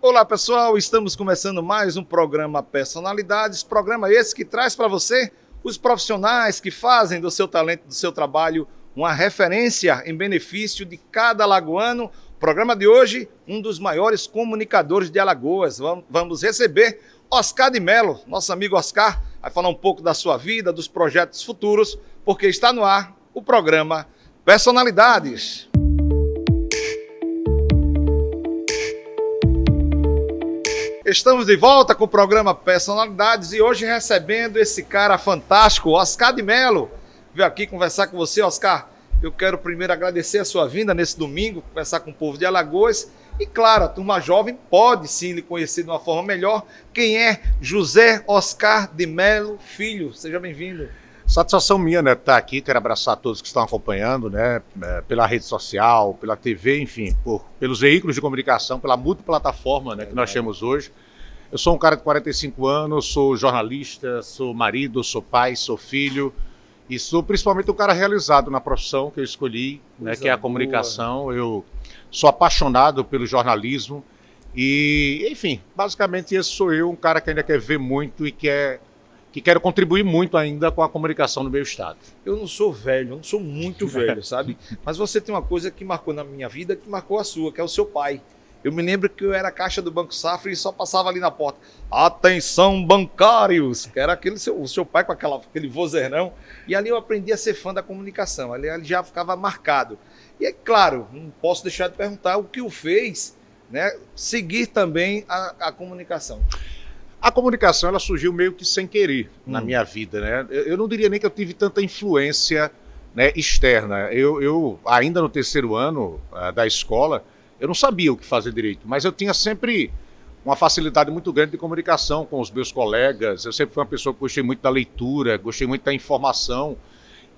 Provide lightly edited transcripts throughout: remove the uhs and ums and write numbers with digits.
Olá pessoal, estamos começando mais um programa Personalidades, programa esse que traz para você os profissionais que fazem do seu talento, do seu trabalho, uma referência em benefício de cada alagoano. O programa de hoje, um dos maiores comunicadores de Alagoas. Vamos receber Oscar de Mello, nosso amigo Oscar, vai falar um pouco da sua vida, dos projetos futuros, porque está no ar o programa Personalidades. Estamos de volta com o programa Personalidades e hoje recebendo esse cara fantástico, Oscar de Mello. Veio aqui conversar com você, Oscar. Eu quero primeiro agradecer a sua vinda nesse domingo, conversar com o povo de Alagoas. E claro, a turma jovem pode sim lhe conhecer de uma forma melhor. Quem é José Oscar de Mello Filho? Seja bem-vindo. Satisfação minha, né, estar aqui. Quero abraçar todos que estão acompanhando, né, pela rede social, pela TV, enfim, pelos veículos de comunicação, pela multiplataforma, né, que nós temos hoje. Eu sou um cara de 45 anos, sou jornalista, sou marido, sou pai, sou filho e sou principalmente um cara realizado na profissão que eu escolhi, né, que é a comunicação. Eu sou apaixonado pelo jornalismo e, enfim, basicamente esse sou eu, um cara que ainda quer ver muito e que quero contribuir muito ainda com a comunicação no meu estado. Eu não sou velho, eu não sou muito velho, sabe? Mas você tem uma coisa que marcou na minha vida, que marcou a sua, que é o seu pai. Eu me lembro que eu era caixa do Banco Safra e só passava ali na porta. Atenção, bancários! Que era o seu pai com aquele vozeirão. E ali eu aprendi a ser fã da comunicação. Ali já ficava marcado. E é claro, não posso deixar de perguntar o que o fez, né, seguir também a comunicação. A comunicação, ela surgiu meio que sem querer na minha vida, né? Eu não diria nem que eu tive tanta influência, né, externa. Eu ainda no terceiro ano da escola, eu não sabia o que fazer direito, mas eu tinha sempre uma facilidade muito grande de comunicação com os meus colegas. Eu sempre fui uma pessoa que gostei muito da leitura, gostei muito da informação.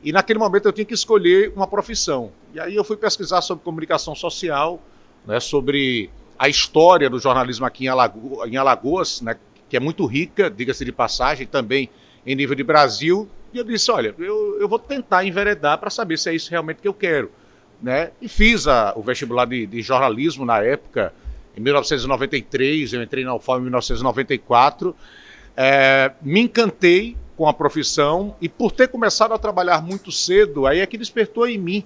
E naquele momento eu tinha que escolher uma profissão. E aí eu fui pesquisar sobre comunicação social, né, sobre a história do jornalismo aqui em Alagoas, né, que é muito rica, diga-se de passagem, também em nível de Brasil. E eu disse, olha, eu vou tentar enveredar para saber se é isso realmente que eu quero, né? E fiz o vestibular de jornalismo na época, em 1993, eu entrei na UFAL em 1994, me encantei com a profissão e por ter começado a trabalhar muito cedo, aí é que despertou em mim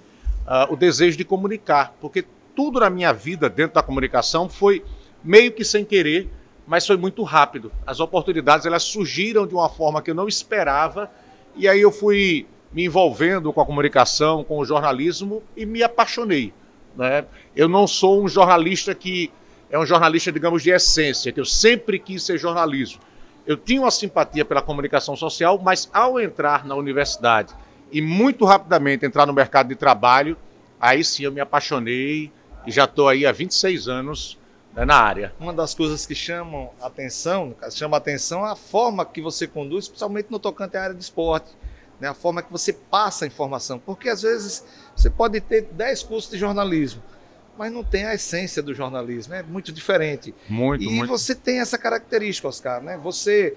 o desejo de comunicar, porque tudo na minha vida dentro da comunicação foi meio que sem querer, mas foi muito rápido. As oportunidades, elas surgiram de uma forma que eu não esperava, e aí eu fui me envolvendo com a comunicação, com o jornalismo, e me apaixonei, né? Eu não sou um jornalista que é um jornalista, digamos, de essência, que eu sempre quis ser jornalismo. Eu tinha uma simpatia pela comunicação social, mas ao entrar na universidade e muito rapidamente entrar no mercado de trabalho, aí sim eu me apaixonei e já estou aí há 26 anos na área. Uma das coisas que chama a atenção é a forma que você conduz, principalmente no tocante à área de esporte, né? A forma que você passa a informação, porque às vezes você pode ter 10 cursos de jornalismo, mas não tem a essência do jornalismo, é muito diferente. Muito. Você tem essa característica, Oscar, né? Você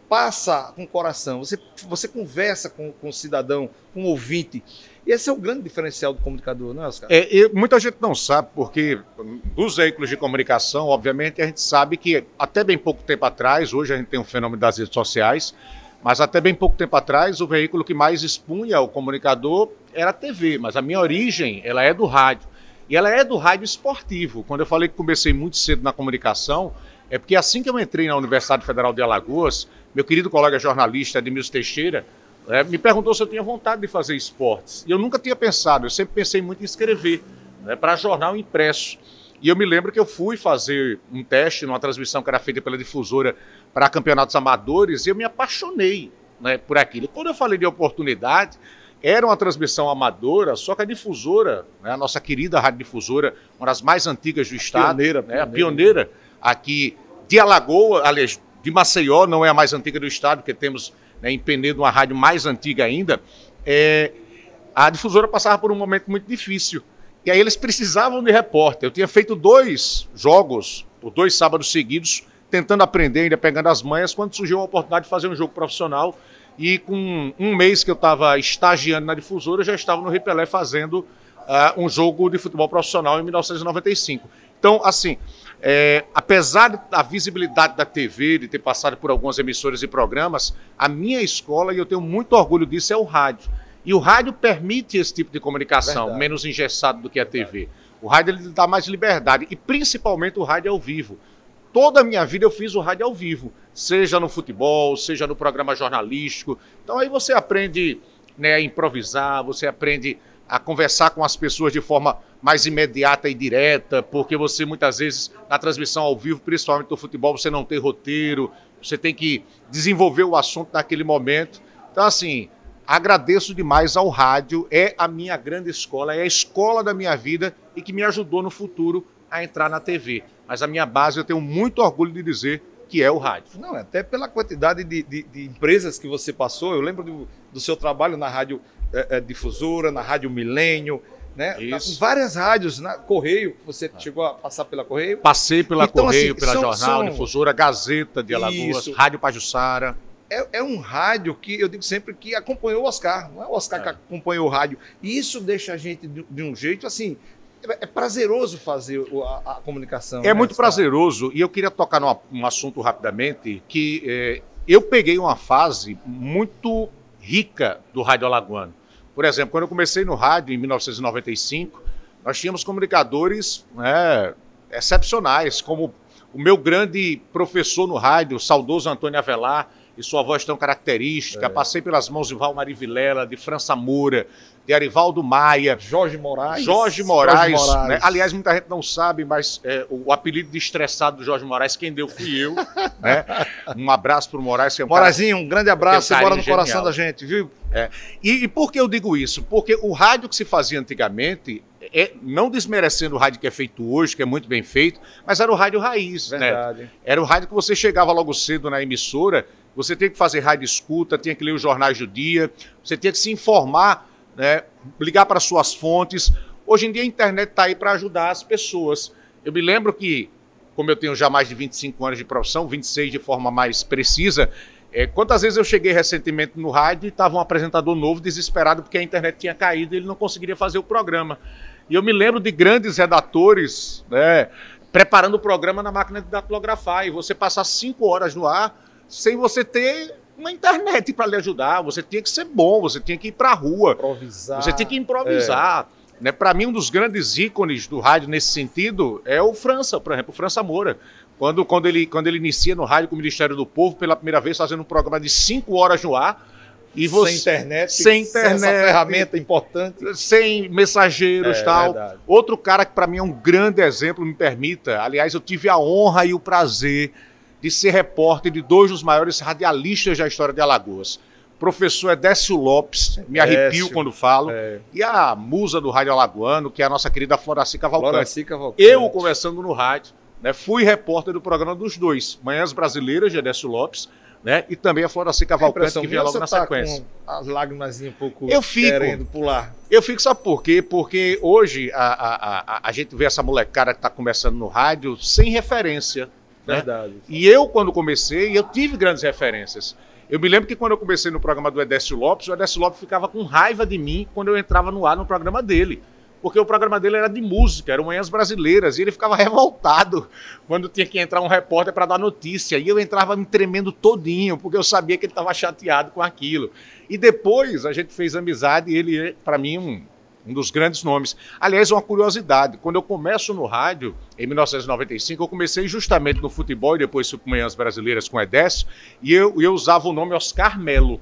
passa com o coração, você conversa com o cidadão, com o ouvinte. E esse é o grande diferencial do comunicador, não é, Oscar? Muita gente não sabe, porque dos veículos de comunicação, obviamente, a gente sabe que até bem pouco tempo atrás, hoje a gente tem um fenômeno das redes sociais, mas até bem pouco tempo atrás, o veículo que mais expunha o comunicador era a TV, mas a minha origem, ela é do rádio. E ela é do rádio esportivo. Quando eu falei que comecei muito cedo na comunicação, é porque assim que eu entrei na Universidade Federal de Alagoas, meu querido colega jornalista Edmilson Teixeira me perguntou se eu tinha vontade de fazer esportes. E eu nunca tinha pensado, eu sempre pensei muito em escrever, né, para jornal impresso. E eu me lembro que eu fui fazer um teste numa transmissão que era feita pela difusora para campeonatos amadores e eu me apaixonei, né, por aquilo. Quando eu falei de oportunidade, era uma transmissão amadora, só que a difusora, né, a nossa querida rádio difusora, uma das mais antigas do estado, a pioneira aqui de Alagoas, aliás, de Maceió, não é a mais antiga do estado, porque temos, né, em Penedo uma rádio mais antiga ainda, a difusora passava por um momento muito difícil. E aí eles precisavam de repórter. Eu tinha feito 2 jogos, por 2 sábados seguidos, tentando aprender, ainda pegando as manhas, quando surgiu a oportunidade de fazer um jogo profissional. E com um mês que eu estava estagiando na difusora, eu já estava no Ripelé fazendo um jogo de futebol profissional em 1995. Então, assim, Apesar da visibilidade da TV, de ter passado por algumas emissoras e programas, a minha escola, e eu tenho muito orgulho disso, é o rádio. E o rádio permite esse tipo de comunicação, verdade, menos engessado do que a TV. O rádio ele dá mais liberdade, e principalmente o rádio ao vivo. Toda a minha vida eu fiz o rádio ao vivo, seja no futebol, seja no programa jornalístico. Então aí você aprende, né, a improvisar, você aprende a conversar com as pessoas de forma mais imediata e direta, porque você muitas vezes, na transmissão ao vivo, principalmente no futebol, você não tem roteiro, você tem que desenvolver o assunto naquele momento. Então assim, agradeço demais ao rádio, é a minha grande escola, é a escola da minha vida e que me ajudou no futuro a entrar na TV. Mas a minha base, eu tenho muito orgulho de dizer que é o rádio. Não, até pela quantidade de empresas que você passou, eu lembro do seu trabalho na Rádio Difusora, na Rádio Milênio, né? Em várias rádios, na Correio, você chegou a passar pela Correio? Passei pela então, Correio, assim, pela Jornal, Difusora, Gazeta de Alagoas, isso. Rádio Pajuçara. É um rádio que eu digo sempre que acompanhou o Oscar, não é o Oscar que acompanhou o rádio. E isso deixa a gente de um jeito assim. É prazeroso fazer a comunicação. É muito prazeroso, e eu queria tocar num assunto rapidamente, que eu peguei uma fase muito rica do rádio alagoano. Por exemplo, quando eu comecei no rádio, em 1995, nós tínhamos comunicadores, né, excepcionais, como o meu grande professor no rádio, o saudoso Antônio Avelar, e sua voz tão característica. Passei pelas mãos de Valmari Vilela, de França Moura, de Arivaldo Maia. Jorge Moraes. Né? Aliás, muita gente não sabe, mas o apelido de estressado do Jorge Moraes, quem deu fui eu. Né? Um abraço para o Moraes. Que é Moraizinho, um grande abraço, você mora no coração da gente, viu? E por que eu digo isso? Porque o rádio que se fazia antigamente, não desmerecendo o rádio que é feito hoje, que é muito bem feito, mas era o rádio raiz. Verdade. Né? Era o rádio que você chegava logo cedo na emissora, você tinha que fazer rádio escuta, tinha que ler os jornais do dia, você tinha que se informar, né, ligar para suas fontes. Hoje em dia a internet está aí para ajudar as pessoas. Eu me lembro que, como eu tenho já mais de 25 anos de profissão, 26 de forma mais precisa, quantas vezes eu cheguei recentemente no rádio e estava um apresentador novo desesperado porque a internet tinha caído e ele não conseguiria fazer o programa. E eu me lembro de grandes redatores, né, preparando o programa na máquina de datilografar, e você passar 5 horas no ar sem você ter uma internet para lhe ajudar. Você tinha que ser bom, você tinha que ir para a rua. Improvisar. Você tinha que improvisar. Né? Para mim, um dos grandes ícones do rádio nesse sentido é o França, por exemplo, o França Moura. Quando ele inicia no rádio com o Ministério do Povo, pela primeira vez fazendo um programa de 5 horas no ar. E você, sem internet, essa ferramenta importante. Sem mensageiros e tal. Verdade. Outro cara que para mim é um grande exemplo, me permita. Aliás, eu tive a honra e o prazer de ser repórter de 2 dos maiores radialistas da história de Alagoas. Professor Edécio Lopes, me arrepio quando falo, e a musa do rádio alagoano, que é a nossa querida Floraci Cavalcante. Eu, conversando no rádio, né, fui repórter do programa dos dois, Manhãs Brasileiras, de Edécio Lopes, né, e também a Floraci Cavalcante, que vinha logo na sequência. Com as lágrimas um pouco querendo pular. Eu fico, sabe por quê? Porque hoje a gente vê essa molecada que está começando no rádio sem referência. Verdade. Né? E eu, quando comecei, eu tive grandes referências. Eu me lembro que quando eu comecei no programa do Edécio Lopes, o Edécio Lopes ficava com raiva de mim quando eu entrava no ar no programa dele. Porque o programa dele era de música, eram Manhãs Brasileiras, e ele ficava revoltado quando tinha que entrar um repórter para dar notícia. E eu entrava me tremendo todinho, porque eu sabia que ele estava chateado com aquilo. E depois a gente fez amizade, e ele é, para mim, um dos grandes nomes. Aliás, uma curiosidade, quando eu começo no rádio, em 1995, eu comecei justamente no futebol e depois fui para Manhãs Brasileiras com o Edécio, e eu usava o nome Oscar Melo.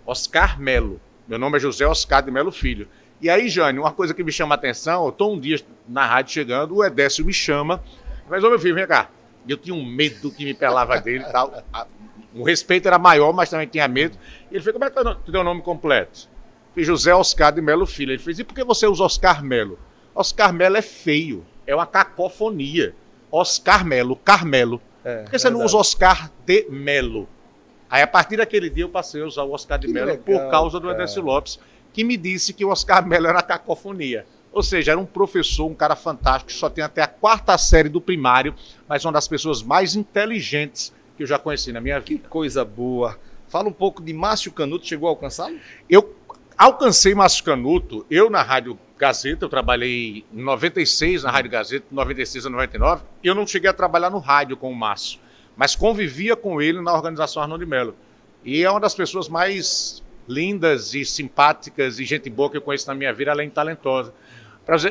Oscar Melo. Meu nome é José Oscar de Melo Filho. E aí, Jane, uma coisa que me chama a atenção, eu estou um dia na rádio chegando, o Edécio me chama, mas, ô meu filho, vem cá. Eu tinha um medo que me pelava dele e tal. O respeito era maior, mas também tinha medo. E ele falou, como é que é o teu nome completo? Fiz José Oscar de Melo Filho. Ele fez, e por que você usa Oscar Melo? Oscar Melo é feio, é uma cacofonia. Oscar Melo, Carmelo. Por que você não usa Oscar de Melo? Aí, a partir daquele dia, eu passei a usar o Oscar de Melo por causa do Edécio Lopes, que me disse que o Oscar Melo era cacofonia. Ou seja, era um professor, um cara fantástico, só tem até a 4ª série do primário, mas uma das pessoas mais inteligentes que eu já conheci na minha vida. Que coisa boa. Fala um pouco de Márcio Canuto, chegou a alcançá-lo? Eu alcancei Márcio Canuto, eu na Rádio Gazeta, eu trabalhei em 96 na Rádio Gazeta, de 96 a 99. Eu não cheguei a trabalhar no rádio com o Márcio, mas convivia com ele na organização Arnon de Mello. E é uma das pessoas mais lindas e simpáticas e gente boa que eu conheço na minha vida, além de talentosa.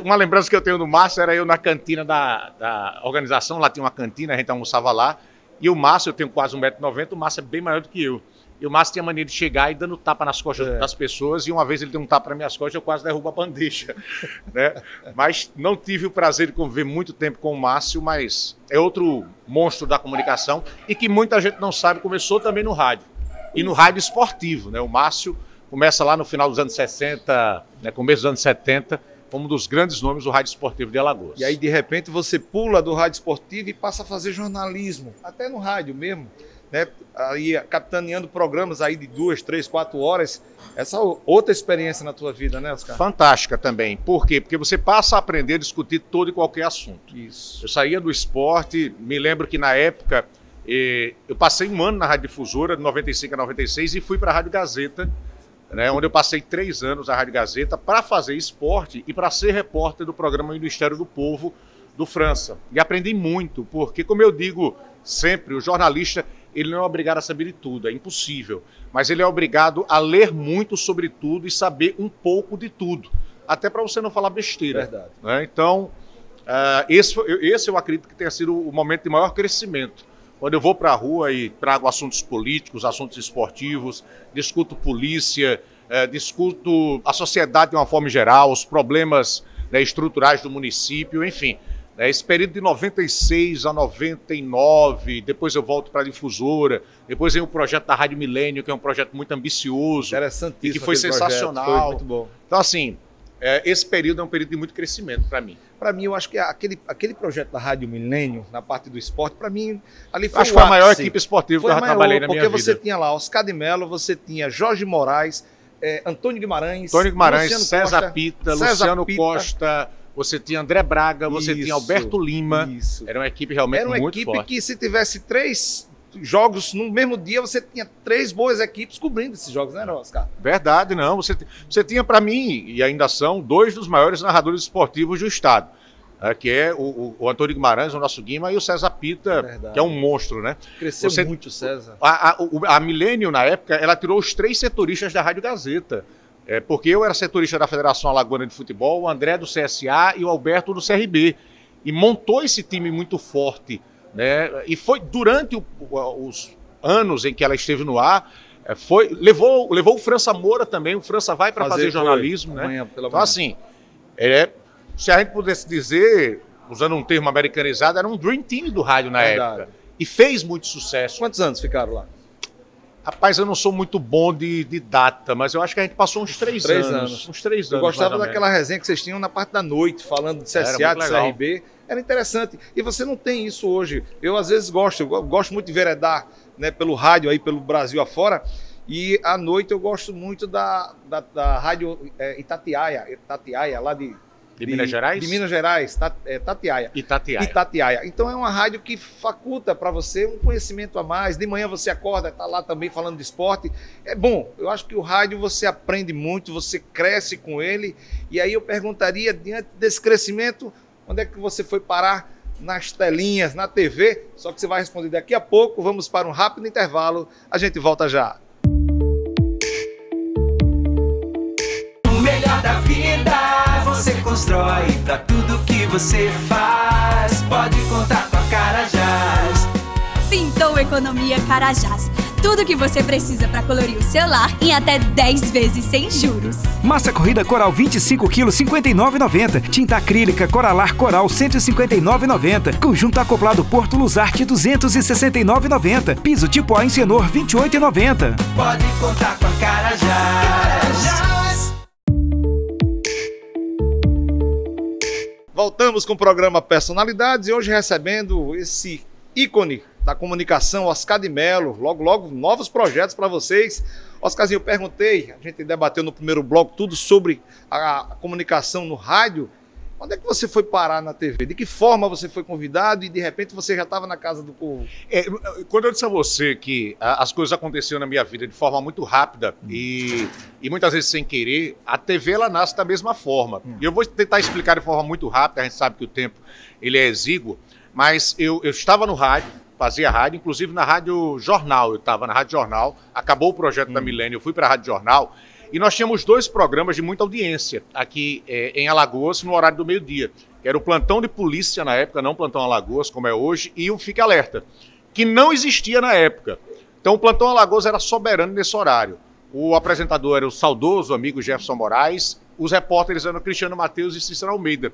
Uma lembrança que eu tenho do Márcio era eu na cantina da organização, lá tinha uma cantina, a gente almoçava lá, e o Márcio, eu tenho quase 1,90 m, o Márcio é bem maior do que eu. E o Márcio tinha a mania de chegar e dando tapa nas costas das pessoas, e uma vez ele deu um tapa nas minhas costas, eu quase derrubo a bandeja, né? Mas não tive o prazer de conviver muito tempo com o Márcio, mas é outro monstro da comunicação, e que muita gente não sabe, começou também no rádio, e no rádio esportivo, né? O Márcio começa lá no final dos anos 60, né, começo dos anos 70, como um dos grandes nomes do rádio esportivo de Alagoas. E aí, de repente, você pula do rádio esportivo e passa a fazer jornalismo, até no rádio mesmo, né? Aí, capitaneando programas aí de 2, 3, 4 horas. Essa outra experiência na tua vida, né, Oscar? Fantástica também. Por quê? Porque você passa a aprender a discutir todo e qualquer assunto. Isso. Eu saía do esporte, me lembro que na época eu passei um ano na Rádio Difusora, de 95 a 96, e fui para a Rádio Gazeta, né, onde eu passei 3 anos na Rádio Gazeta para fazer esporte e para ser repórter do programa Ministério do Povo do França. E aprendi muito, porque, como eu digo sempre, o jornalista ele não é obrigado a saber de tudo, é impossível. Mas ele é obrigado a ler muito sobre tudo e saber um pouco de tudo, até para você não falar besteira. Verdade. Né? Então, esse eu acredito que tenha sido o momento de maior crescimento. Quando eu vou para a rua e trago assuntos políticos, assuntos esportivos, discuto polícia, discuto a sociedade de uma forma geral, os problemas, né, estruturais do município, enfim. Esse período de 96 a 99, depois eu volto para a Difusora, depois vem o projeto da Rádio Milênio, que é um projeto muito ambicioso, interessantíssimo, e que foi sensacional. Projeto, foi muito bom. Então, assim, esse período é um período de muito crescimento para mim. Para mim, eu acho que aquele projeto da Rádio Milênio, na parte do esporte, para mim, ali foi acho que foi a maior equipe esportiva que eu já trabalhei na minha vida. Porque você tinha lá Oscar de Mello, você tinha Jorge Moraes, Antônio Guimarães, César Pita, Luciano Costa, você tinha André Braga, você tinha Alberto Lima. Isso. Era uma equipe realmente muito forte. Era uma equipe que, se tivesse 3 jogos no mesmo dia, você tinha 3 boas equipes cobrindo esses jogos, né, Oscar? Verdade, não. Você tinha, para mim, e ainda são, 2 dos maiores narradores esportivos do estado, que é o Antônio Guimarães, o nosso Guima, e o César Pita, que é um monstro, né? Cresceu muito o César. A Milênio, na época, ela tirou os 3 setoristas da Rádio Gazeta. Porque eu era setorista da Federação Alagoana de Futebol, o André do CSA e o Alberto do CRB. E montou esse time muito forte, né? E foi durante os anos em que ela esteve no ar, levou o França Moura também. O França vai para fazer jornalismo, né? Então, assim, se a gente pudesse dizer, usando um termo americanizado, era um dream team do rádio na época. E fez muito sucesso. Quantos anos ficaram lá? Rapaz, eu não sou muito bom de data, mas eu acho que a gente passou uns 3 anos. Uns 3 anos. Eu gostava daquela resenha que vocês tinham na parte da noite, falando de CSA, de CRB. Era interessante. E você não tem isso hoje. Eu, às vezes, gosto muito de veredar, né, pelo rádio, aí pelo Brasil afora. E à noite eu gosto muito da rádio Itatiaia, lá de Minas Gerais? De Minas Gerais, Itatiaia. Então é uma rádio que faculta para você um conhecimento a mais. De manhã você acorda, está lá também falando de esporte. É bom, eu acho que o rádio você aprende muito, você cresce com ele. E aí eu perguntaria, diante desse crescimento, onde é que você foi parar? Nas telinhas, na TV? Só que você vai responder daqui a pouco. Vamos para um rápido intervalo. A gente volta já. O melhor da vida você constrói, pra tudo que você faz, pode contar com a Carajás. Pintou Economia Carajás. Tudo que você precisa para colorir o seu lar em até 10 vezes sem juros. Massa corrida Coral 25 kg, R$ 59,90. Tinta acrílica Coralar Coral, R$ 159,90. Conjunto acoplado Porto Luzarte, R$ 269,90. Piso tipo A em Senor, R$ 28,90. Pode contar com a Carajás. Voltamos com o programa Personalidades e hoje recebendo esse ícone da comunicação, Oscar de Mello. Logo, logo, novos projetos para vocês. Oscarzinho, eu perguntei, a gente debateu no primeiro bloco tudo sobre a comunicação no rádio. Onde é que você foi parar na TV? De que forma você foi convidado e de repente você já estava na casa do povo? Quando eu disse a você que as coisas aconteciam na minha vida de forma muito rápida e muitas vezes sem querer, a TV ela nasce da mesma forma. E eu vou tentar explicar de forma muito rápida, a gente sabe que o tempo ele é exíguo, mas eu estava no rádio, fazia rádio, inclusive na Rádio Jornal, eu estava na Rádio Jornal, acabou o projeto da Milênio, eu fui para a Rádio Jornal, e nós tínhamos 2 programas de muita audiência aqui em Alagoas, no horário do meio-dia, que era o Plantão de Polícia na época, não Plantão Alagoas, como é hoje, e o Fique Alerta, que não existia na época. Então o Plantão Alagoas era soberano nesse horário. O apresentador era o saudoso amigo Jefferson Moraes, os repórteres eram Cristiano Mateus e Cícero Almeida.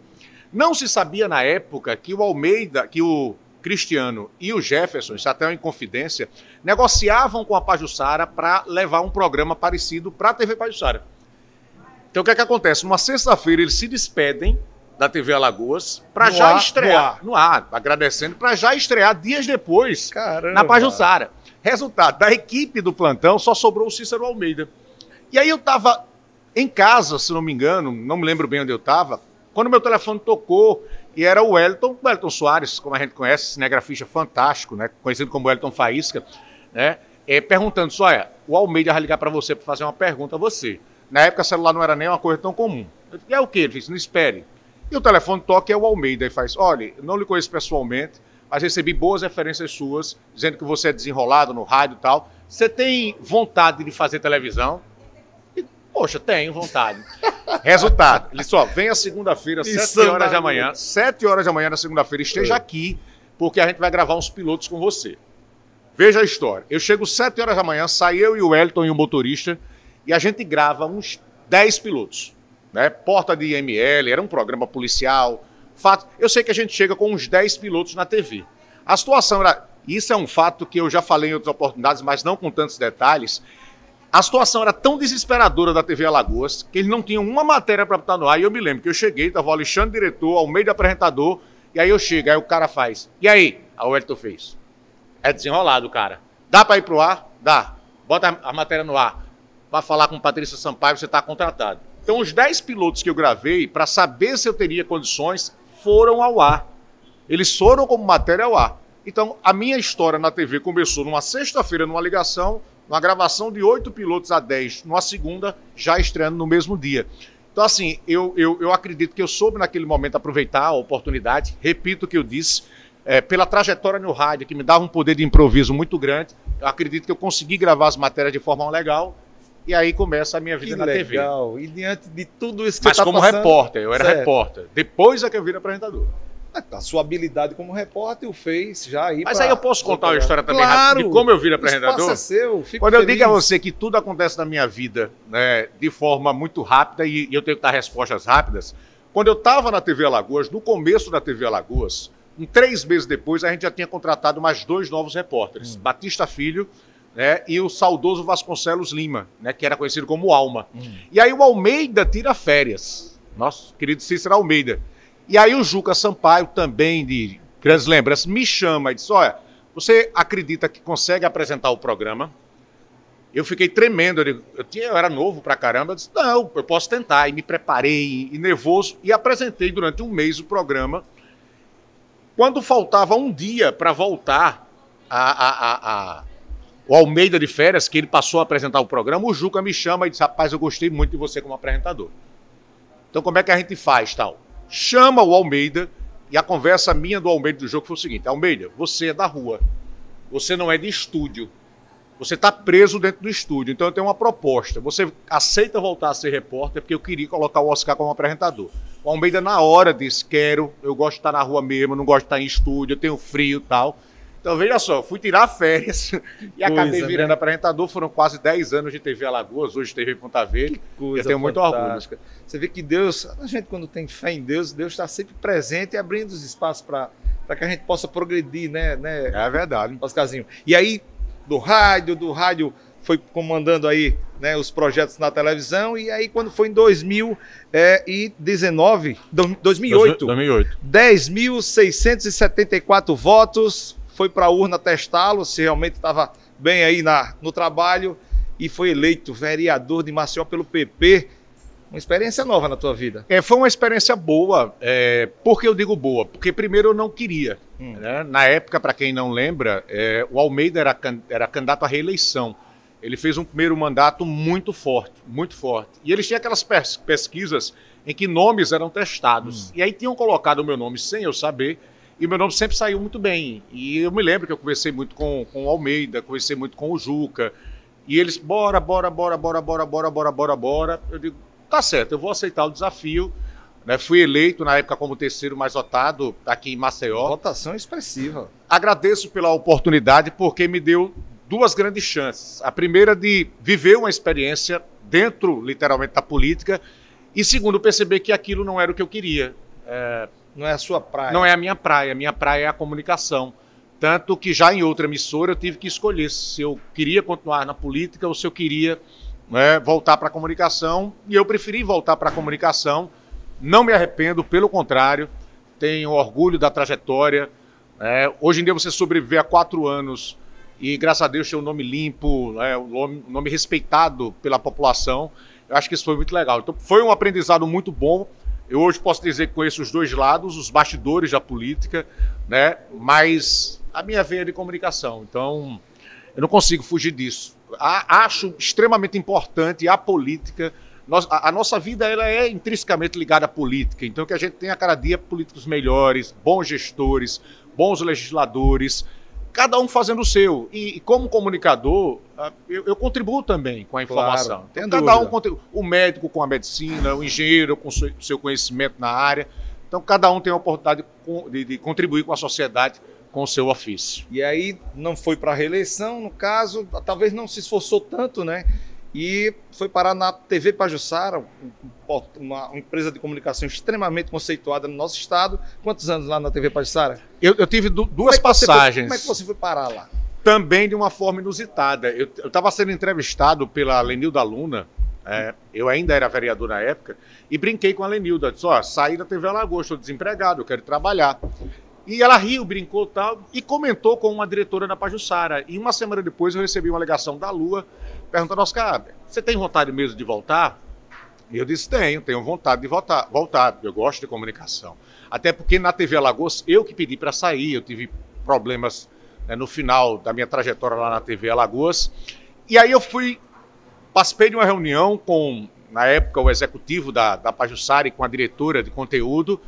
Não se sabia na época que o Almeida, que o Cristiano e o Jefferson, isso até é uma inconfidência, negociavam com a Pajuçara para levar um programa parecido para a TV Pajuçara. Então o que é que acontece? Numa sexta-feira eles se despedem da TV Alagoas para já estrear no ar, agradecendo, para já estrear dias depois na Pajuçara. Resultado, da equipe do plantão só sobrou o Cícero Almeida. E aí eu estava em casa, se não me engano, não me lembro bem onde eu estava, quando meu telefone tocou, e era o Wellington Soares, como a gente conhece, cinegrafista fantástico, né, conhecido como Wellington Faísca, né, perguntando só, o Almeida vai ligar para você para fazer uma pergunta a você. Na época, celular não era nem uma coisa tão comum. Eu disse, o quê? Ele disse, não espere. E o telefone toca e é o Almeida, e faz, olha, eu não lhe conheço pessoalmente, mas recebi boas referências suas, dizendo que você é desenrolado no rádio e tal. Você tem vontade de fazer televisão? E, poxa, tenho vontade. Resultado, ele só vem a segunda-feira, 7 horas da manhã. 7 horas da manhã na segunda-feira, esteja aqui, porque a gente vai gravar uns pilotos com você. Veja a história. Eu chego 7 horas da manhã, sai eu e o Wellington e o motorista, e a gente grava uns 10 pilotos. Né? Porta de IML, era um programa policial. Fato, eu sei que a gente chega com uns 10 pilotos na TV. A situação era... Isso é um fato que eu já falei em outras oportunidades, mas não com tantos detalhes. A situação era tão desesperadora da TV Alagoas que eles não tinham uma matéria para botar no ar. E eu me lembro que eu cheguei, estava o Alexandre, diretor, Almeida, apresentador, e aí eu chego, aí o cara faz. E aí? A Wellington fez. É desenrolado, cara. Dá para ir pro ar? Dá. Bota a matéria no ar. Vai falar com Patrícia Sampaio, você está contratado. Então, os 10 pilotos que eu gravei, para saber se eu teria condições, foram ao ar. Eles foram como matéria ao ar. Então, a minha história na TV começou numa sexta-feira, numa ligação, uma gravação de 8 pilotos a 10, numa segunda, já estreando no mesmo dia. Então, assim, eu acredito que eu soube naquele momento aproveitar a oportunidade, repito o que eu disse, pela trajetória no rádio, que me dava um poder de improviso muito grande, eu acredito que eu consegui gravar as matérias de forma legal, e aí começa a minha vida na TV. Legal. E diante de tudo isso que você está passando... Mas como repórter, eu era repórter. Depois é que eu vira apresentador. A sua habilidade como repórter o fez já aí. Mas aí eu posso contar uma história também rápida de como eu viro apresentador? É seu, quando eu digo a você que tudo acontece na minha vida, né, de forma muito rápida e eu tenho que dar respostas rápidas, quando eu estava na TV Alagoas, no começo da TV Alagoas, 3 meses depois, a gente já tinha contratado mais 2 novos repórteres, Batista Filho, né, e o saudoso Vasconcelos Lima, né, que era conhecido como Alma. E aí o Almeida tira férias, nosso querido Cícero Almeida. E aí o Juca Sampaio, também de grandes lembranças, me chama e diz, olha, você acredita que consegue apresentar o programa? Eu fiquei tremendo, eu era novo pra caramba, eu disse, não, eu posso tentar. E me preparei, e nervoso, e apresentei durante 1 mês o programa. Quando faltava um dia para voltar o Almeida de férias, que ele passou a apresentar o programa, o Juca me chama e diz, rapaz, eu gostei muito de você como apresentador. Então como é que a gente faz, tal? Chama o Almeida, e a conversa minha do Almeida do jogo foi o seguinte, Almeida, você é da rua, você não é de estúdio, você está preso dentro do estúdio, então eu tenho uma proposta, você aceita voltar a ser repórter, porque eu queria colocar o Oscar como apresentador. O Almeida na hora disse, eu gosto de estar na rua mesmo, não gosto de estar em estúdio, eu tenho frio e tal. Então, veja só, fui tirar férias e acabei virando apresentador. Foram quase 10 anos de TV Alagoas, hoje TV Ponta Verde. Eu tenho muito orgulho. Você vê que Deus, a gente quando tem fé em Deus, Deus está sempre presente e abrindo os espaços para que a gente possa progredir, né? É verdade. Oscarzinho. E aí, do rádio, foi comandando aí, né, os projetos na televisão, e aí quando foi em 2008, 10.674 votos, foi para a urna testá-lo, se realmente estava bem aí no trabalho, e foi eleito vereador de Maceió pelo PP. Uma experiência nova na tua vida. Foi uma experiência boa. Por que eu digo boa? Porque primeiro eu não queria. Né? Na época, para quem não lembra, o Almeida era candidato à reeleição. Ele fez um primeiro mandato muito forte, muito forte. E eles tinham aquelas pesquisas em que nomes eram testados. E aí tinham colocado o meu nome sem eu saber, e o meu nome sempre saiu muito bem. E eu me lembro que eu conversei muito com o Almeida, conversei muito com o Juca, e eles, bora. Eu digo, tá certo, eu vou aceitar o desafio. Né? Fui eleito na época como o terceiro mais votado aqui em Maceió. Votação expressiva. Agradeço pela oportunidade, porque me deu duas grandes chances. A primeira de viver uma experiência dentro, literalmente, da política, e segundo, perceber que aquilo não era o que eu queria. Não é a sua praia. Não é a minha praia é a comunicação. Tanto que já em outra emissora eu tive que escolher se eu queria continuar na política ou se eu queria, né, voltar para a comunicação, e eu preferi voltar para a comunicação. Não me arrependo, pelo contrário, tenho orgulho da trajetória. Hoje em dia você sobreviver a 4 anos e, graças a Deus, ter um nome limpo, um nome respeitado pela população. Eu acho que isso foi muito legal. Então, foi um aprendizado muito bom. Eu hoje posso dizer que conheço os dois lados, os bastidores da política, né? Mas a minha veia é de comunicação. Então, eu não consigo fugir disso. Acho extremamente importante a política. A nossa vida ela é intrinsecamente ligada à política. Então, que a gente tenha a cada dia políticos melhores, bons gestores, bons legisladores, cada um fazendo o seu. E como comunicador, eu contribuo também com a informação. Claro, então, cada um contribui. O médico com a medicina, o engenheiro com o seu conhecimento na área. Então, cada um tem a oportunidade de contribuir com a sociedade com o seu ofício. E aí, não foi para a reeleição, no caso, talvez não se esforçou tanto, né? E foi parar na TV Pajuçara, uma empresa de comunicação extremamente conceituada no nosso estado. Quantos anos lá na TV Pajuçara? Eu tive duas passagens. Como é que você foi parar lá? Também de uma forma inusitada. Eu estava sendo entrevistado pela Lenilda Luna, eu ainda era vereador na época, e brinquei com a Lenilda. Disse, saí da TV Alagoas, estou desempregado, eu quero trabalhar. E ela riu, brincou e tal, e comentou com uma diretora da Pajuçara. E uma semana depois eu recebi uma ligação da Lua, perguntando, Oscar, você tem vontade mesmo de voltar? E eu disse, tenho vontade de voltar. Eu gosto de comunicação. Até porque na TV Alagoas, eu que pedi para sair, eu tive problemas, né, no final da minha trajetória lá na TV Alagoas. E aí eu participei de uma reunião com, na época, o executivo da Pajuçara e com a diretora de conteúdo,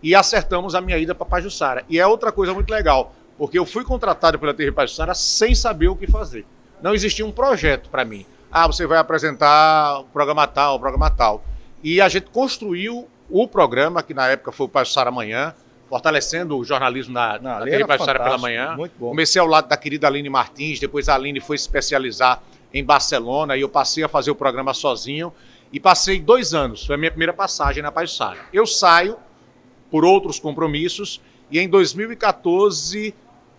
e acertamos a minha ida para Pajuçara. E é outra coisa muito legal, porque eu fui contratado pela TV Pajuçara sem saber o que fazer. Não existia um projeto para mim. Você vai apresentar o programa tal. E a gente construiu o programa, que na época foi o Pajuçara Amanhã, fortalecendo o jornalismo na TV Pajuçara pela manhã. Muito bom. Comecei ao lado da querida Aline Martins, depois a Aline foi especializar em Barcelona, e eu passei a fazer o programa sozinho, e passei 2 anos, foi a minha primeira passagem na Pajuçara. Eu saio por outros compromissos, e em 2014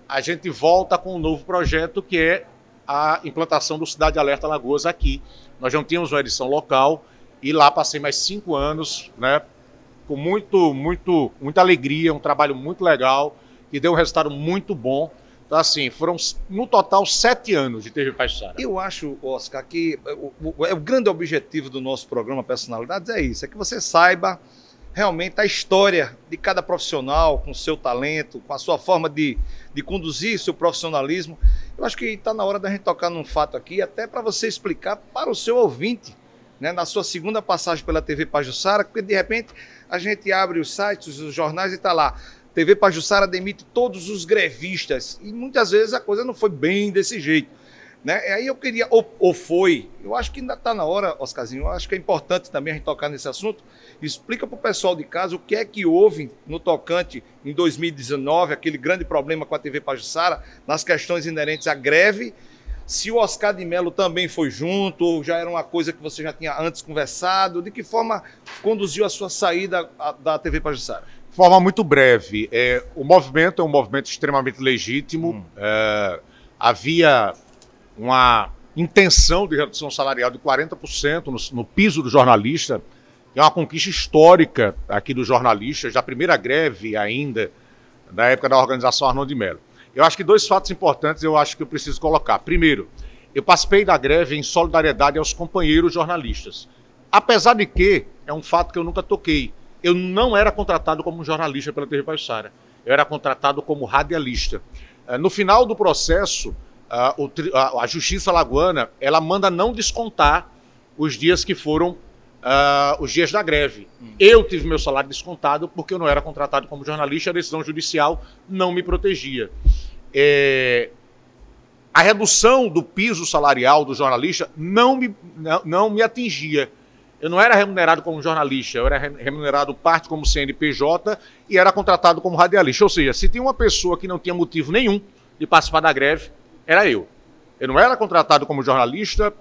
a gente volta com um novo projeto, que é a implantação do Cidade Alerta Alagoas aqui. Nós não tínhamos uma edição local, e lá passei mais 5 anos, né, com muita alegria, um trabalho muito legal, que deu um resultado muito bom. Então, assim, foram no total 7 anos de TV Pajuçara. Eu acho, Oscar, que o grande objetivo do nosso programa Personalidades é isso, é que você saiba realmente a história de cada profissional, com o seu talento, com a sua forma de conduzir seu profissionalismo. Eu acho que está na hora da gente tocar num fato aqui, até para você explicar para o seu ouvinte, né, na sua segunda passagem pela TV Pajuçara, porque de repente a gente abre os sites, os jornais e está lá, TV Pajuçara demite todos os grevistas, e muitas vezes a coisa não foi bem desse jeito, né? Aí eu queria, ou foi, eu acho que ainda está na hora, Oscarzinho, eu acho que é importante também a gente tocar nesse assunto. Explica para o pessoal de casa o que é que houve no tocante em 2019, aquele grande problema com a TV Pajuçara, nas questões inerentes à greve, se o Oscar de Mello também foi junto, ou já era uma coisa que você já tinha antes conversado, de que forma conduziu a sua saída da TV Pajuçara? De forma muito breve, o movimento é um movimento extremamente legítimo, havia uma intenção de redução salarial de 40% no piso do jornalista, que é uma conquista histórica aqui dos jornalistas, da primeira greve ainda, da época da organização Arnon de Mello. Eu acho que 2 fatos importantes eu acho que eu preciso colocar. Primeiro, eu participei da greve em solidariedade aos companheiros jornalistas. Apesar de que, é um fato que eu nunca toquei, eu não era contratado como jornalista pela TV Pajuçara, eu era contratado como radialista. No final do processo, a Justiça Alagoana, ela manda não descontar os dias que foram os dias da greve. Eu tive meu salário descontado porque eu não era contratado como jornalista, a decisão judicial não me protegia. A redução do piso salarial do jornalista não me atingia. Eu não era remunerado como jornalista, eu era remunerado parte como CNPJ e era contratado como radialista. Ou seja, se tinha uma pessoa que não tinha motivo nenhum de participar da greve, era eu. Eu não era contratado como jornalista,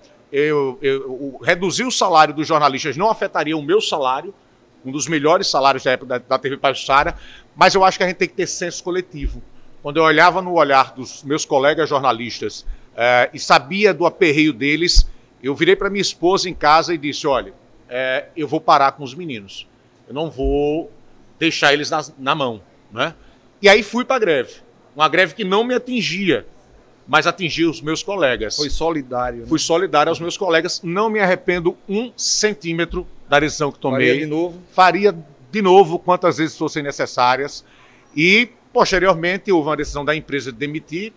reduzir o salário dos jornalistas não afetaria o meu salário, um dos melhores salários da época da TV Pajuçara, mas eu acho que a gente tem que ter senso coletivo. Quando eu olhava no olhar dos meus colegas jornalistas e sabia do aperreio deles, eu virei para minha esposa em casa e disse, olha, eu vou parar com os meninos, eu não vou deixar eles na mão, né? E aí fui para a greve, uma greve que não me atingia, mas atingiu os meus colegas. Foi solidário. Né? Fui solidário aos meus colegas, não me arrependo 1 centímetro da decisão que tomei. Faria de novo? Faria de novo quantas vezes fossem necessárias. E, posteriormente, houve uma decisão da empresa de demitir.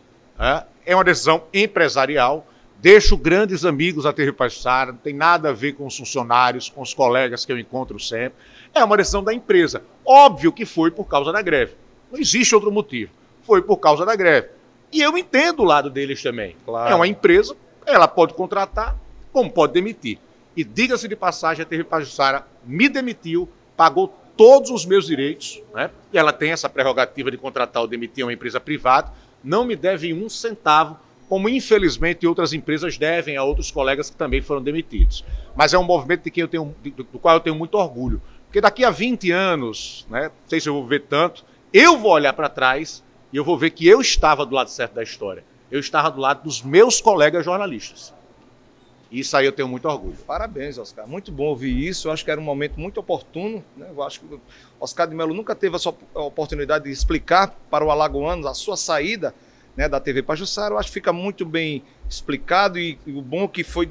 É uma decisão empresarial. Deixo grandes amigos da TV Pajuçara, não tem nada a ver com os funcionários, com os colegas que eu encontro sempre. É uma decisão da empresa. Óbvio que foi por causa da greve. Não existe outro motivo. Foi por causa da greve. E eu entendo o lado deles também. Claro. É uma empresa, ela pode contratar, como pode demitir. E diga-se de passagem, a TV Pajuçara me demitiu, pagou todos os meus direitos, né? E ela tem essa prerrogativa de contratar ou demitir uma empresa privada, não me deve 1 centavo, como infelizmente outras empresas devem a outros colegas que também foram demitidos. Mas é um movimento do qual eu tenho muito orgulho. Porque daqui a 20 anos, né, não sei se eu vou ver tanto, eu vou olhar para trás e eu vou ver que eu estava do lado certo da história. Eu estava do lado dos meus colegas jornalistas. Isso aí eu tenho muito orgulho. Parabéns, Oscar. Muito bom ouvir isso. Eu acho que era um momento muito oportuno, né? Eu acho que o Oscar de Mello nunca teve a oportunidade de explicar para o alagoano a sua saída, né, da TV Pajuçara. Eu acho que fica muito bem explicado e o bom que foi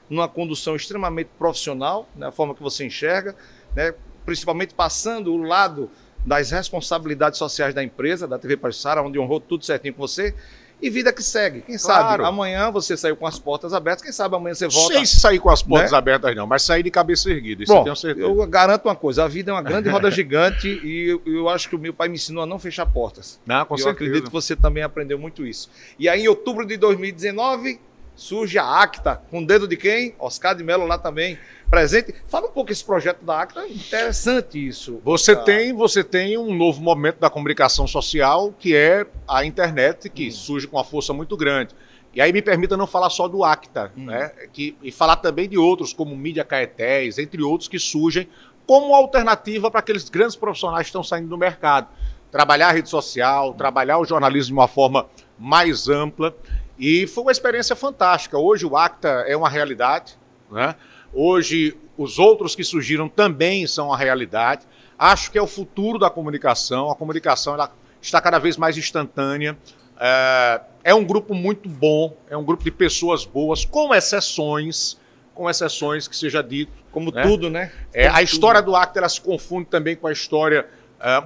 numa condução extremamente profissional, né, a forma que você enxerga, né, principalmente passando o lado das responsabilidades sociais da empresa, da TV Pajuçara, onde honrou tudo certinho com você, e vida que segue. Quem sabe amanhã você saiu com as portas abertas, quem sabe amanhã você volta... Não sei se sair com as portas abertas não, mas sair de cabeça erguida, isso eu tenho certeza. Eu garanto uma coisa, a vida é uma grande roda gigante e eu acho que o meu pai me ensinou a não fechar portas. Não, com certeza. Eu acredito que você também aprendeu muito isso. E aí, em outubro de 2019, surge a ACTA, com o dedo de quem? Oscar de Mello lá também presente. Fala um pouco esse projeto da ACTA, interessante isso. Você tem um novo momento da comunicação social, que é a internet, que surge com uma força muito grande. E aí me permita não falar só do ACTA, né? E falar também de outros, como Mídia Caetés, entre outros que surgem como alternativa para aqueles grandes profissionais que estão saindo do mercado. Trabalhar a rede social, trabalhar o jornalismo de uma forma mais ampla. E foi uma experiência fantástica. Hoje o ACTA é uma realidade, né? Hoje os outros que surgiram também são uma realidade. Acho que é o futuro da comunicação. A comunicação ela está cada vez mais instantânea. É um grupo muito bom, é um grupo de pessoas boas, com exceções que seja dito. Como tudo, né? A história do ACTA ela se confunde também com a história,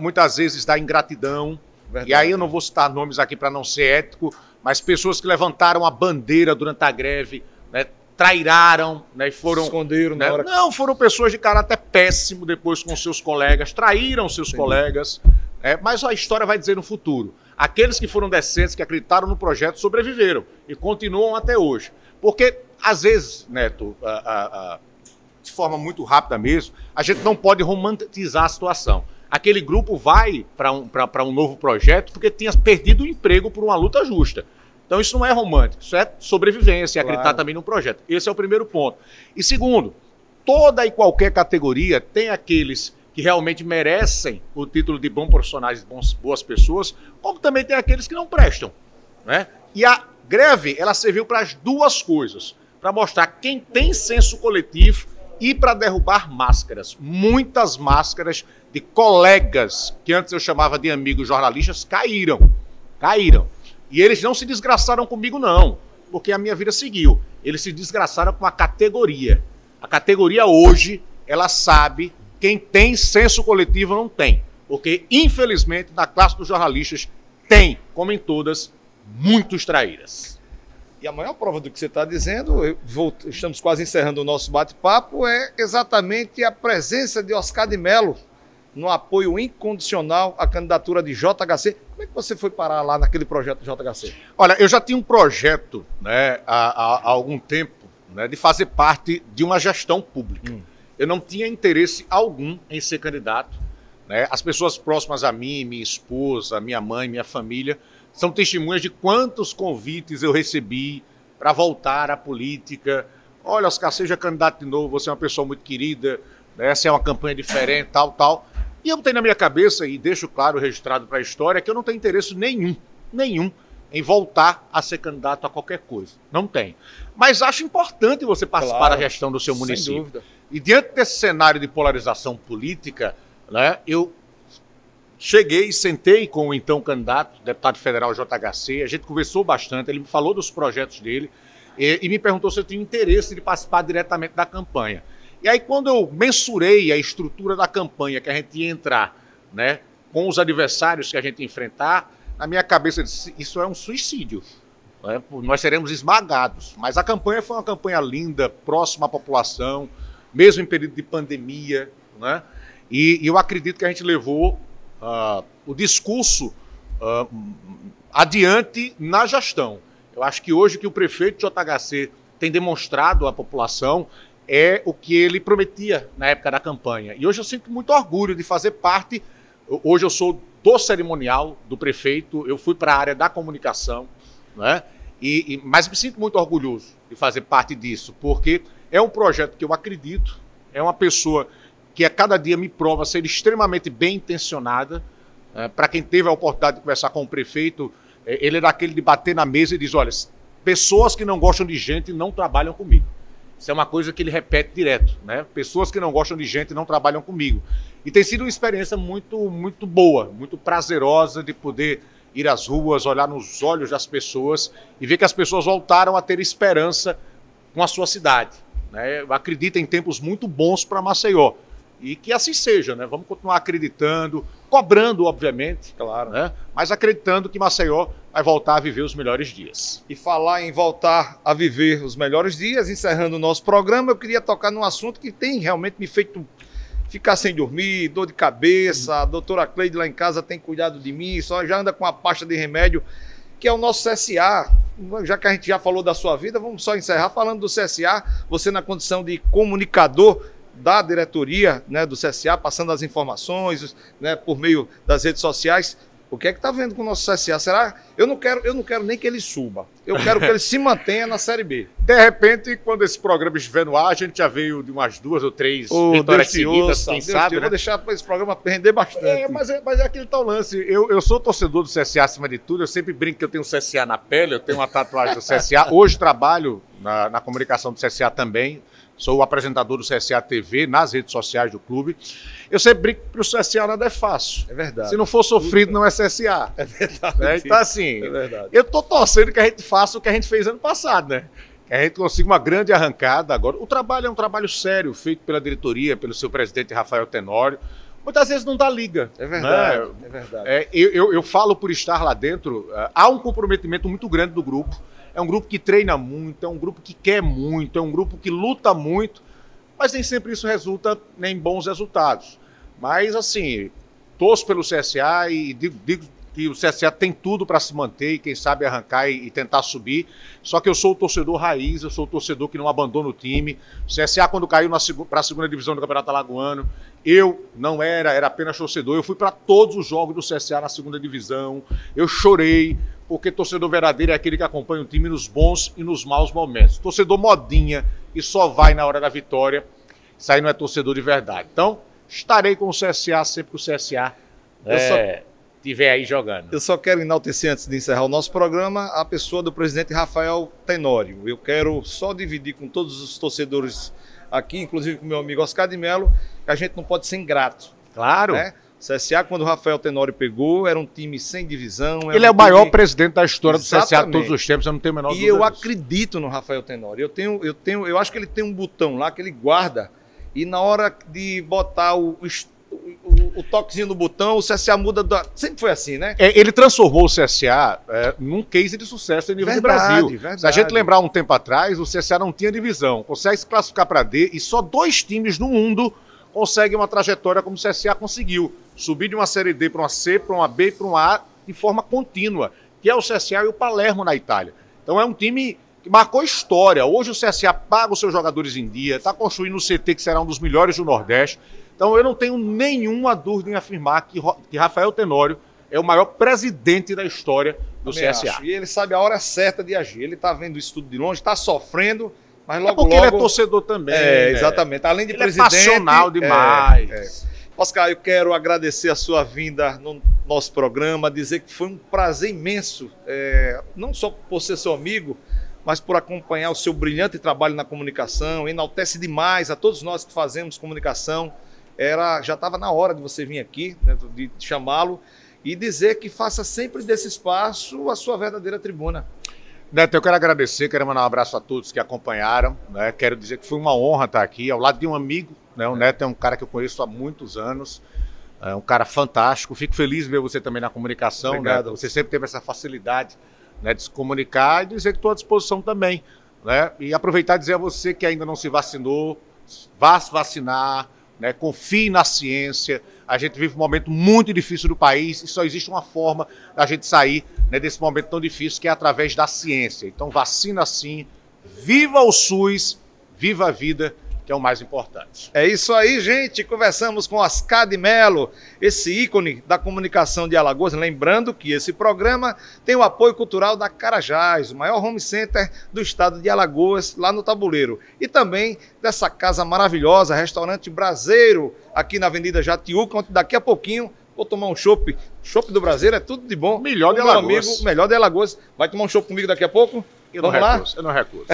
muitas vezes, da ingratidão. Verdade. E aí eu não vou citar nomes aqui para não ser ético, mas pessoas que levantaram a bandeira durante a greve, né, trairaram, né, e foram... Esconderam, né, não, foram pessoas de caráter péssimo depois com seus colegas, traíram seus colegas, mas a história vai dizer no futuro. Aqueles que foram decentes, que acreditaram no projeto, sobreviveram e continuam até hoje. Porque, às vezes, Neto, de forma muito rápida mesmo, a gente não pode romantizar a situação. Aquele grupo vai para um novo projeto porque tinha perdido o emprego por uma luta justa. Então isso não é romântico, isso é sobrevivência, acreditar também no projeto. Esse é o primeiro ponto. E segundo, toda e qualquer categoria tem aqueles que realmente merecem o título de bons profissionais, boas pessoas, como também tem aqueles que não prestam, né? E a greve, ela serviu para as duas coisas, para mostrar quem tem senso coletivo e para derrubar máscaras. Muitas máscaras de colegas, que antes eu chamava de amigos jornalistas, caíram. E eles não se desgraçaram comigo, não, porque a minha vida seguiu. Eles se desgraçaram com a categoria. A categoria hoje, ela sabe quem tem senso coletivo não tem. Porque, infelizmente, na classe dos jornalistas tem, como em todas, muitos traíras. E a maior prova do que você está dizendo, estamos quase encerrando o nosso bate-papo, é exatamente a presença de Oscar de Mello no apoio incondicional à candidatura de JHC. Como é que você foi parar lá naquele projeto do JHC? Olha, eu já tinha um projeto, né, há algum tempo, né, de fazer parte de uma gestão pública. Eu não tinha interesse algum em ser candidato. Né? As pessoas próximas a mim, minha esposa, minha mãe, minha família, são testemunhas de quantos convites eu recebi para voltar à política. Olha, Oscar, seja candidato de novo, você é uma pessoa muito querida, né? Essa é uma campanha diferente, tal. E eu tenho na minha cabeça, e deixo claro registrado para a história, que eu não tenho interesse nenhum em voltar a ser candidato a qualquer coisa. Não tem. Mas acho importante você participar da gestão do seu município. Sem dúvida. E diante desse cenário de polarização política, né, eu cheguei, sentei com o então candidato, deputado federal JHC, a gente conversou bastante, ele me falou dos projetos dele e me perguntou se eu tinha interesse de participar diretamente da campanha. E aí quando eu mensurei a estrutura da campanha que a gente ia entrar, né, com os adversários que a gente ia enfrentar, na minha cabeça eu disse, isso é um suicídio. Né? Nós seremos esmagados. Mas a campanha foi uma campanha linda, próxima à população, mesmo em período de pandemia, né? E eu acredito que a gente levou o discurso adiante na gestão. Eu acho que hoje que o prefeito de JHC tem demonstrado à população é o que ele prometia na época da campanha. E hoje eu sinto muito orgulho de fazer parte. Hoje eu sou do cerimonial do prefeito, eu fui para a área da comunicação, né? Mas me sinto muito orgulhoso de fazer parte disso, porque é um projeto que eu acredito, é uma pessoa que a cada dia me prova ser extremamente bem intencionada. Para quem teve a oportunidade de conversar com o prefeito, ele é daquele de bater na mesa e diz, olha, pessoas que não gostam de gente não trabalham comigo. Isso é uma coisa que ele repete direto, né? Pessoas que não gostam de gente não trabalham comigo. E tem sido uma experiência muito boa, muito prazerosa de poder ir às ruas, olhar nos olhos das pessoas e ver que as pessoas voltaram a ter esperança com a sua cidade. Né? Eu acredito em tempos muito bons para Maceió. E que assim seja, né? Vamos continuar acreditando, cobrando, obviamente, claro, né? Mas acreditando que Maceió vai voltar a viver os melhores dias. E falar em voltar a viver os melhores dias, encerrando o nosso programa, eu queria tocar num assunto que tem realmente me feito ficar sem dormir, dor de cabeça. A doutora Cleide lá em casa tem cuidado de mim, só já anda com a pasta de remédio, que é o nosso CSA. Já que a gente já falou da sua vida, vamos só encerrar falando do CSA. Você na condição de comunicador da diretoria, né, do CSA, passando as informações, né, por meio das redes sociais. O que é que está vendo com o nosso CSA? Será? Eu não quero nem que ele suba. Eu quero que ele se mantenha na Série B. De repente, quando esse programa estiver no ar, a gente já veio de umas 2 ou 3 vitórias seguidas, quem sabe, né? Vou deixar esse programa render bastante. Mas é aquele tal lance. Eu sou torcedor do CSA acima de tudo. Eu sempre brinco que eu tenho um CSA na pele, eu tenho uma tatuagem do CSA. Hoje trabalho na comunicação do CSA também. Sou o apresentador do CSA TV nas redes sociais do clube. Eu sempre brinco que o CSA nada é fácil. É verdade. Se não for sofrido, não é CSA. É verdade. Né? Então, assim, é verdade. Eu tô torcendo que a gente faça o que a gente fez ano passado, né? Que a gente consiga uma grande arrancada agora. O trabalho é um trabalho sério, feito pela diretoria, pelo seu presidente Rafael Tenório. Muitas vezes não dá liga. É verdade. Né? É verdade. Eu falo por estar lá dentro, há um comprometimento muito grande do grupo. É um grupo que treina muito, é um grupo que quer muito, é um grupo que luta muito, mas nem sempre isso resulta em bons resultados. Mas, assim, torço pelo CSA e digo que o CSA tem tudo para se manter e, quem sabe, arrancar e tentar subir. Só que eu sou o torcedor raiz, eu sou o torcedor que não abandona o time. O CSA, quando caiu para a segunda divisão do Campeonato Alagoano, eu não era apenas torcedor. Eu fui para todos os jogos do CSA na segunda divisão, eu chorei, porque torcedor verdadeiro é aquele que acompanha o time nos bons e nos maus momentos. Torcedor modinha e só vai na hora da vitória, isso aí não é torcedor de verdade. Então, estarei com o CSA sempre que o CSA estiver aí jogando. Eu só quero enaltecer, antes de encerrar o nosso programa, a pessoa do presidente Rafael Tenório. Eu quero só dividir com todos os torcedores aqui, inclusive com o meu amigo Oscar de Mello, que a gente não pode ser ingrato. Claro. Né? CSA, quando o Rafael Tenório pegou, era um time sem divisão. Ele é o maior presidente da história do CSA de todos os tempos, eu não tenho a menor dúvida E eu disso. acredito no Rafael Tenório. Eu acho que ele tem um botão lá que ele guarda e na hora de botar o toquezinho no botão, o CSA muda. Sempre foi assim, né? Ele transformou o CSA num case de sucesso em nível de Brasil. Verdade. Se a gente lembrar um tempo atrás, o CSA não tinha divisão. Consegue se classificar para D e só 2 times no mundo conseguem uma trajetória como o CSA conseguiu. Subir de uma Série D para uma C, para uma B, para uma A de forma contínua, que é o CSA e o Palermo na Itália. Então é um time que marcou história. Hoje o CSA paga os seus jogadores em dia, está construindo o CT que será um dos melhores do Nordeste. Então eu não tenho nenhuma dúvida em afirmar que Rafael Tenório é o maior presidente da história do CSA. Acho. E ele sabe a hora certa de agir. Ele está vendo isso tudo de longe, está sofrendo, mas logo, porque logo... ele é torcedor também. Né? Exatamente. Além de ele presidente... é passional demais. Oscar, eu quero agradecer a sua vinda no nosso programa, dizer que foi um prazer imenso, não só por ser seu amigo, mas por acompanhar o seu brilhante trabalho na comunicação, enaltece demais a todos nós que fazemos comunicação. Já estava na hora de você vir aqui, né, de chamá-lo, e dizer que faça sempre desse espaço a sua verdadeira tribuna. Neto, eu quero agradecer, quero mandar um abraço a todos que acompanharam, né? Quero dizer que foi uma honra estar aqui, ao lado de um amigo, né? O Neto é um cara que eu conheço há muitos anos, é um cara fantástico, fico feliz de ver você também na comunicação. Obrigado. Né? Você sempre teve essa facilidade, né, de se comunicar e dizer que estou à disposição também, né? E aproveitar e dizer a você que ainda não se vacinou, vá se vacinar, né? Confie na ciência. A gente vive um momento muito difícil do país e só existe uma forma da gente sair, né, desse momento tão difícil, que é através da ciência. Então vacina sim, viva o SUS, viva a vida, que é o mais importante. É isso aí, gente. Conversamos com Oscar de Mello, esse ícone da comunicação de Alagoas. Lembrando que esse programa tem o apoio cultural da Carajás, o maior home center do estado de Alagoas, lá no Tabuleiro. E também dessa casa maravilhosa, Restaurante Braseiro, aqui na Avenida Jatiuca, onde daqui a pouquinho vou tomar um chopp. Chopp do Braseiro é tudo de bom. Melhor de Alagoas. Alagoas. Amigo, melhor de Alagoas. Vai tomar um chopp comigo daqui a pouco? Eu não recuso.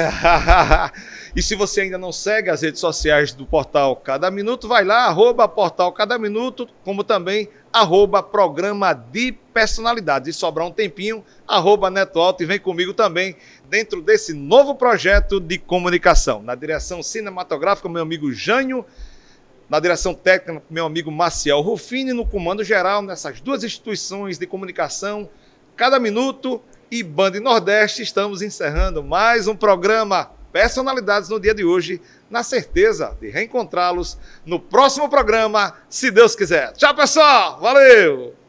E se você ainda não segue as redes sociais do Portal Cada Minuto, vai lá, @Portal Cada Minuto, como também @Programa de Personalidades. E sobrar um tempinho, @Neto Alto, e vem comigo também dentro desse novo projeto de comunicação. Na direção cinematográfica, meu amigo Jânio, na direção técnica, meu amigo Maciel Rufini, no comando geral, nessas duas instituições de comunicação, Cada Minuto e Band Nordeste, estamos encerrando mais um programa Personalidades no dia de hoje, na certeza de reencontrá-los no próximo programa, se Deus quiser. Tchau, pessoal! Valeu!